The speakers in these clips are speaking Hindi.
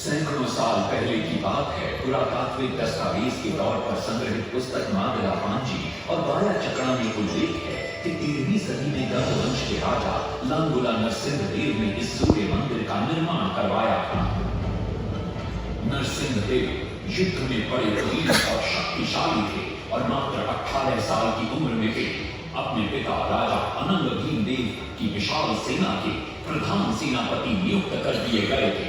सैकड़ों साल पहले की बात है। पुरातात्विक दस्तावेज के तौर पर संग्रहित पुस्तक मादला पांजी और बाया चकड़ा में उल्लेख है कि 13वीं सदी में गंग वंश के राजा लांगुला नरसिंहदेव ने इस सूर्य मंदिर का निर्माण करवाया था। नरसिंहदेव युद्ध में बड़े वीर और शक्तिशाली थे और मात्र 18 साल की उम्र में वे अपने पिता राजा अनंग भीमदेव की विशाल सेना के प्रधान सेनापति नियुक्त कर दिए गए थे।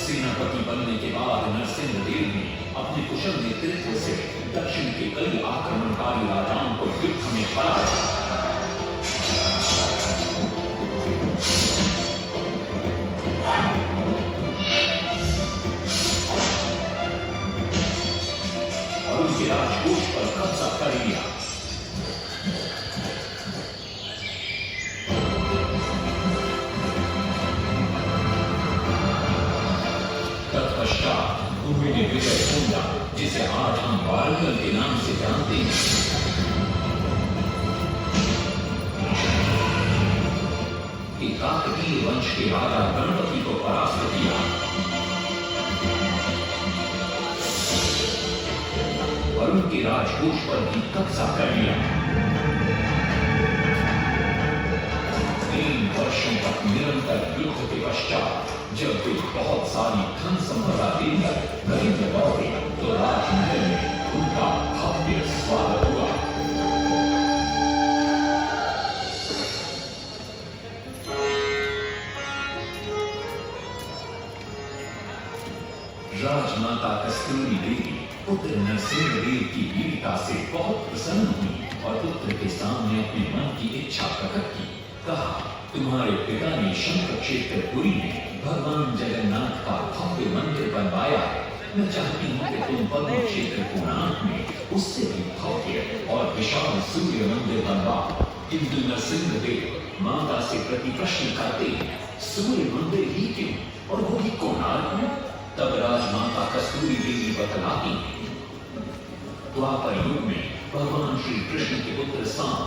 सेनापति बनने के बाद नरसिंहदेव ने अपने कुशल नेतृत्व से दक्षिण के कई आक्रमणकारी राजाओं को युद्ध में हराया। और उनके राजकोष पर कब्जा कर लिया। तत्पश्चात उन्होंने विजय पूजा, जिसे आज हम वारंगल के नाम से जानते हैं, काकतीय वंश के राजा गणपति को परास्त किया और उनके राजकोष पर भी कब्जा कर लिया। 3 वर्षों तक निरंतर युद्ध के पश्चात जब वे बहुत सारी धन संपदा देकर नरेंद्र लौटे तो राजमहल में उनका भव्य स्वागत हुआ। राजमाता कस्तूरी देवी पुत्र नरसिंहदेव की वीरता से बहुत प्रसन्न हुई और पुत्र के सामने अपने मन की इच्छा प्रकट की। कहा, तुम्हारे पिता ने शंख क्षेत्र पुरी में भगवान जगन्नाथ का भव्य मंदिर बनवाया है। मैं चाहती हूँ कि तुम पद्म क्षेत्र कोणार्क में उससे भी भव्य और विशाल सूर्य मंदिर बनवाओ। किंतु नरसिंहदेव माता से प्रति प्रश्न करते, सूर्य मंदिर ही क्यों, और वो भी कोणार्क में? तब राजमाता कस्तूरी देवी बतलाती, द्वापर युग में भगवान श्री कृष्ण के पुत्र सांब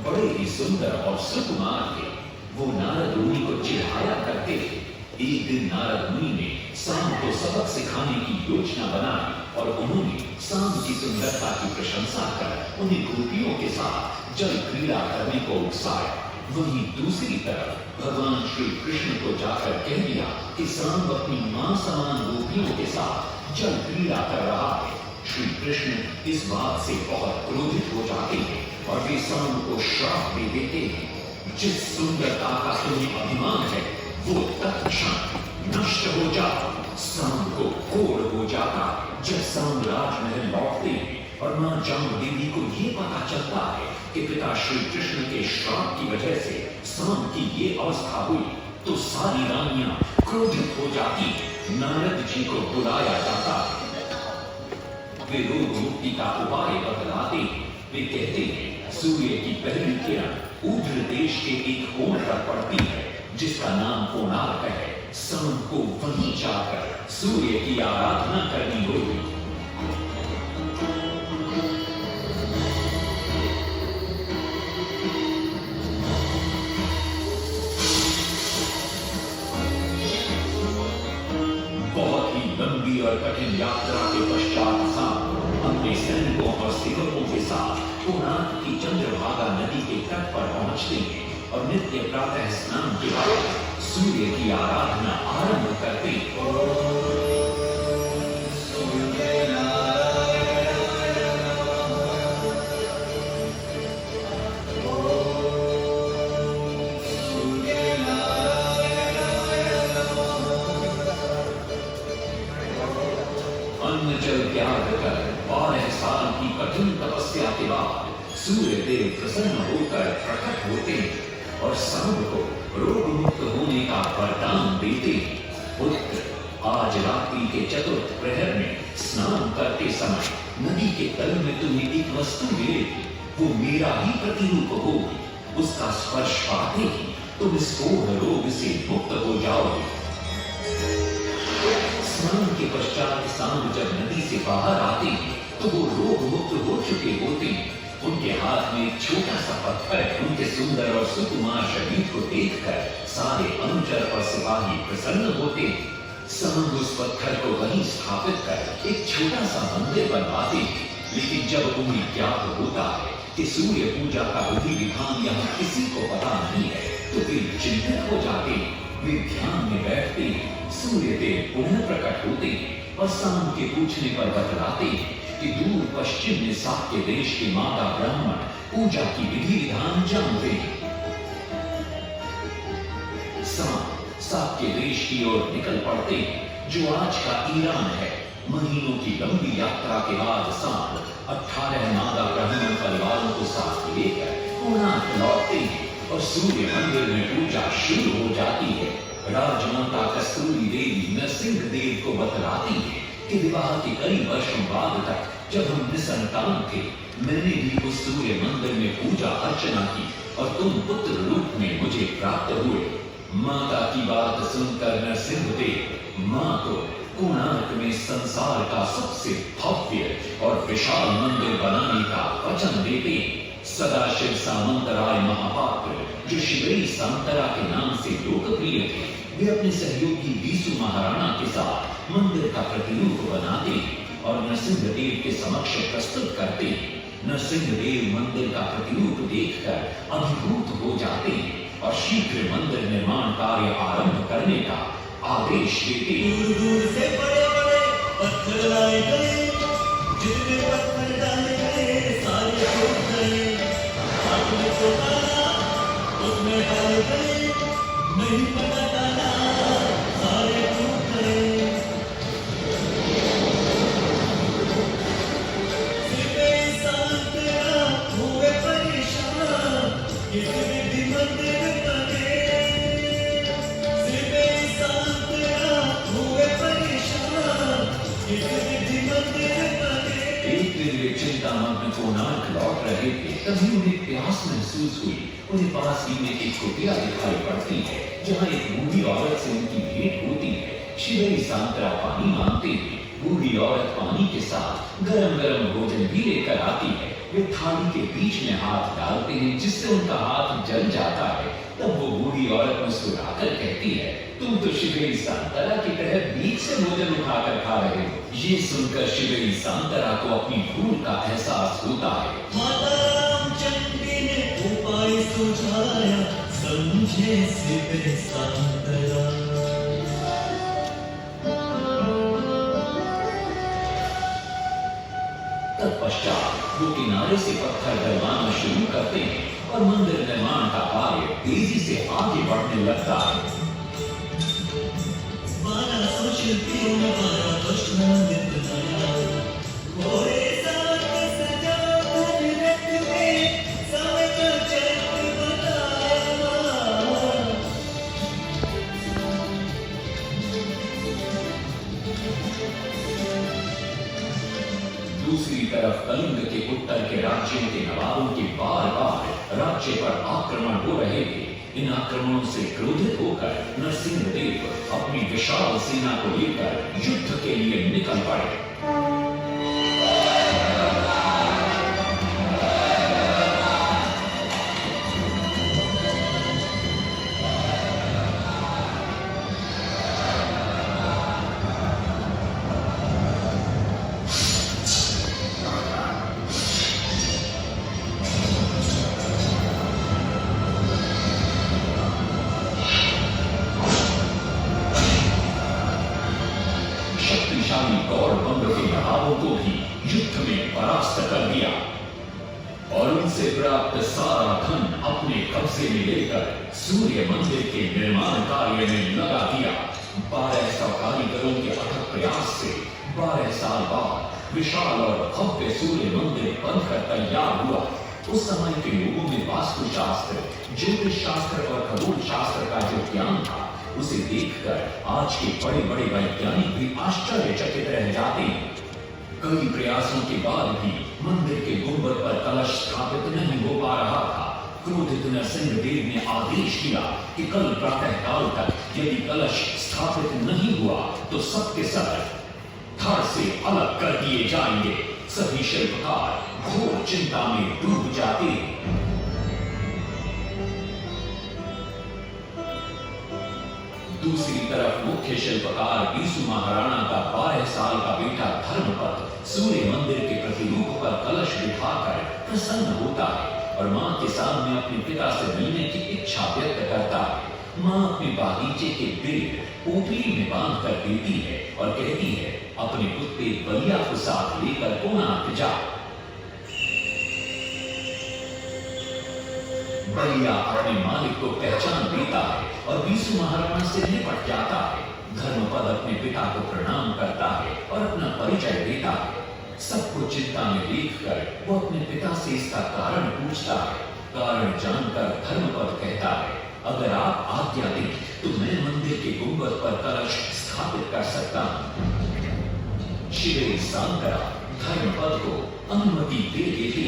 बड़े ही सुंदर और सुकुमार थे। वो नारद मुनि को चिढ़ाया करते थे। एक दिन नारद मुनि ने सांब को सबक सिखाने की योजना बनाई और उन्होंने सांब की सुंदरता की प्रशंसा कर उन्हें गोपियों के साथ जल क्रीड़ा करने को उकसाया। वहीं दूसरी तरफ भगवान श्री कृष्ण को जाकर कह दिया कि सांब अपनी मां समान गोपियों के साथ जल क्रीड़ा कर रहा है। श्री कृष्ण इस बात से बहुत क्रोधित हो जाते हैं और वे सांब को श्राप दे देते हैं, जिस सुंदरता का तुम्हें अभिमान है वो तत्क्षण नष्ट हो जाता। सांब को कोढ़ हो जाता जब सांब राजमहल लौटते हैं और मां जामदेवी को ये पता चलता है कि पिता श्री कृष्ण के श्राप की वजह से सांब की ये अवस्था हुई, तो सारी रानियां क्रोधित हो जाती। नारद जी को बुलाया जाता है। वे रोग मुक्ति का उपाय बतलाते हैं। वे कहते हैं, सूर्य की पहली किरण ऊर्ध्व देश के एक कोण पर पड़ती है जिसका नाम कोणार्क है। सांब को वहीं जाकर सूर्य की आराधना करनी होगी। लंबी और कठिन यात्रा के पश्चात सांब अपने सैनिकों और सेवकों के साथ कोणार्क की चंद्रभागा नदी के तट पर पहुंचते हैं और नित्य प्रातः स्नान के बाद सूर्य की आराधना आरंभ करते हैं। अन्न जल त्याग कर 12 साल की कठिन तपस्या के बाद सूर्य देव प्रसन्न होकर प्रकट होते हैं और सांब को रोग मुक्त होने का वरदान देते हैं। पुत्र, आज रात्रि के चतुर्थ प्रहर में स्नान करते समय नदी के तल में तुम्हें एक वस्तु मिलेगी, वो मेरा ही प्रतिरूप होगी। उसका स्पर्श पाते ही तुम इस कोढ़ रोग से मुक्त हो जाओगे। स्नान के पश्चात सांब जब नदी से बाहर आते हैं तो वो रोग मुक्त हो चुके होते हैं। उनके हाथ में एक छोटा सा पत्थर उनके सुंदर और सुकुमार शरीर को देखकर सारे अनुचर और सिपाही प्रसन्न होते हैं। सांब उस पत्थर को वहीं स्थापित कर एक छोटा सा मंदिर बनवाते हैं। लेकिन जब उन्हें ज्ञात होता है कि सूर्य पूजा का विधि विधान यहाँ किसी को पता नहीं है तो वे चिंतित हो जाते हैं। वे ध्यान में बैठते हैं। सूर्य देव पुनः प्रकट होते हैं और सांब के पूछने पर बतलाते हैं कि दूर पश्चिम में साक्य देश के माता ब्राह्मण पूजा की विधि विधान जानते हैं। सांब साक्य देश की ओर निकल पड़ते हैं जो आज का ईरान है। महीनों की लंबी यात्रा के बाद सांब 18 नागा ब्राह्मण परिवारों को साथ लेकर कोणार्क लौटते हैं और सूर्य मंदिर में पूजा शुरू हो जाती है। राजमाता कस्तूरी देवी नरसिंह देव को बतलाती है कि विवाह के कई वर्षों बाद तक जब हम निसंतान थे, मैंने भी उस सूर्य मंदिर में पूजा अर्चना की और तुम पुत्र रूप में मुझे प्राप्त हुए। माता की बात सुनकर नरसिंह देव मां को कोणार्क में संसार का सबसे भव्य और विशाल मंदिर बनाने का वचन देते हैं। सदाशिव सामंतराय महापात्र, जो शिवई सांतरा के नाम से लोकप्रिय थे, वे अपने सहयोगी बीसू महाराणा के साथ मंदिर का प्रतिरूप बनाते हैं और नरसिंह देव के समक्ष प्रस्तुत करते हैं। नरसिंह देव मंदिर का प्रतिरूप देखकर अभिभूत हो जाते हैं और शीघ्र मंदिर निर्माण कार्य आरंभ करने का आदेश देते हैं। दूर दूर से बड़े बड़े पत्थर लाए गए, जितने पत्थर डाले गए सारे टूट गए। आपने तो डाला उसमें डाल गए, नहीं पता डाला सारे टूट गए। सिर्फ सांतरा हुए परेशान, किसी विधि मंदिर बने। सिर्फ सांतरा हुए परेशान, किसी विधि मंदिर बने। एक दिन वे चिंतामग्न कोणार्क लौट रहे थे, तभी उन्हें प्यास महसूस हुई। उन्हें पास ही में एक कुटिया दिखाई पड़ती है जहाँ एक बूढ़ी औरत से उनकी भेंट होती है। शिवई सांतरा पानी मांगते हैं। बूढ़ी औरत पानी के साथ गरम गरम भोजन भी लेकर आती है। वे थाली के बीच में हाथ डालते हैं जिससे उनका हाथ जल जाता है। तब वो बूढ़ी औरत मुस्कुराकर कहती है, तुम तो शिवई सांतरा की तरह बीच से भोजन उठाकर खा रहे हो। ये सुनकर शिवई सांतरा को अपनी भूल का एहसास होता है। माता रामचंद्री ने उपाय सुझाया, समझे सिर्फ सांतरा। तत्पश्चात वो किनारे से पत्थर डलवाना शुरू करते हैं और मंदिर निर्माण का कार्य तेजी से आगे बढ़ने लगता है। 1200 शिल्पियों ने 12 कष्ट मंदिर बनाया। घोड़े साथ सजा कर रथ में समय का चक्र बताया। दूसरी तरफ कलिंग के उत्तर के राज्यों के नवाबों के बार बार राज्य पर आक्रमण हो रहे थे। इन आक्रमणों से क्रोधित होकर नरसिंह देव अपनी विशाल सेना को लेकर युद्ध के लिए निकल पड़े। शक्तिशाली गौरवंग के नवाबों को भी युद्ध में परास्त कर दिया और उनसे प्राप्त सारा धन अपने कब्जे में लेकर सूर्य मंदिर के निर्माण कार्य में लगा दिया। 1200 कारीगरों के अथक प्रयास से 12 साल बाद विशाल और भव्य सूर्य मंदिर बनकर तैयार हुआ। उस समय के लोगों में वास्तु शास्त्र, ज्योतिष शास्त्र और खगोल शास्त्र का जो ज्ञान था, उसे देखकर आज के बड़े बड़े वैज्ञानिक भी आश्चर्यचकित रह जाते हैं। कई प्रयासों के बाद भी मंदिर के गुंबद पर कलश स्थापित नहीं हो पा रहा था। क्रोधित नरसिंहदेव ने आदेश दिया कि कल प्रातः काल तक यदि कलश स्थापित नहीं हुआ तो सबके सब धड़ से अलग कर दिए जाएंगे। सभी शिल्पकार घोर चिंता में डूब जाते। दूसरी तरफ मुख्य शिल्पकार बीसू महाराणा का 12 साल का बेटा धर्मपद सूर्य मंदिर के प्रतिरूप पर कलश बिठाकर प्रसन्न होता है और मां के सामने अपने पिता से मिलने की इच्छा व्यक्त करता है। मां अपने बागीचे के पेड़ पोटली में बांध कर देती है और कहती है, अपने कुत्ते बलिया को साथ लेकर कोणार्क जा। बलिया अपने मालिक को पहचान देता है और बीसू महाराणा से निपट जाता है। धर्मपद अपने पिता को प्रणाम करता है और अपना परिचय देता है। सबको चिंता में देखकर वो अपने पिता से इसका कारण पूछता है। कारण जानकर धर्मपद कहता है, अगर आप आज्ञा दें तो मैं मंदिर के गुंबद पर कलश स्थापित कर सकता हूं। शिवे सांकरा धर्मपद को अनुमति दे देती।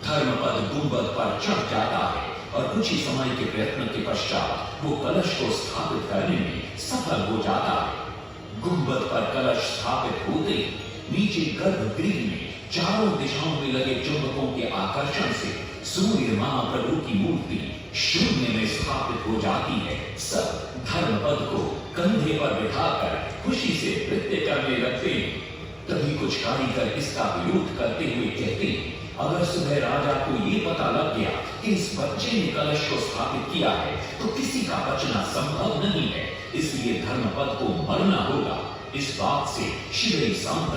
धर्मपद गुंबद पर चढ़ जाता है और कुछ ही समय के प्रयत्न के पश्चात वो कलश को स्थापित करने में सफल हो जाता है। गुंबद पर कलश स्थापित होते नीचे गर्भगृह में चारों दिशाओं में लगे चुंबकों के आकर्षण से सूर्य महाप्रभु की मूर्ति शून्य में स्थापित हो जाती है। सब धर्मपद को कंधे पर बिठाकर खुशी से नृत्य करने लगते हैं। तभी कुछ कारीगर इसका विरोध करते हुए कहते हैं, अगर सुबह राजा को ये पता लग गया कि इस बच्चे ने कलश को स्थापित किया है तो किसी का बचना संभव नहीं है, इसलिए धर्मपद को मरना होगा। इस बात से शिवे सांकरा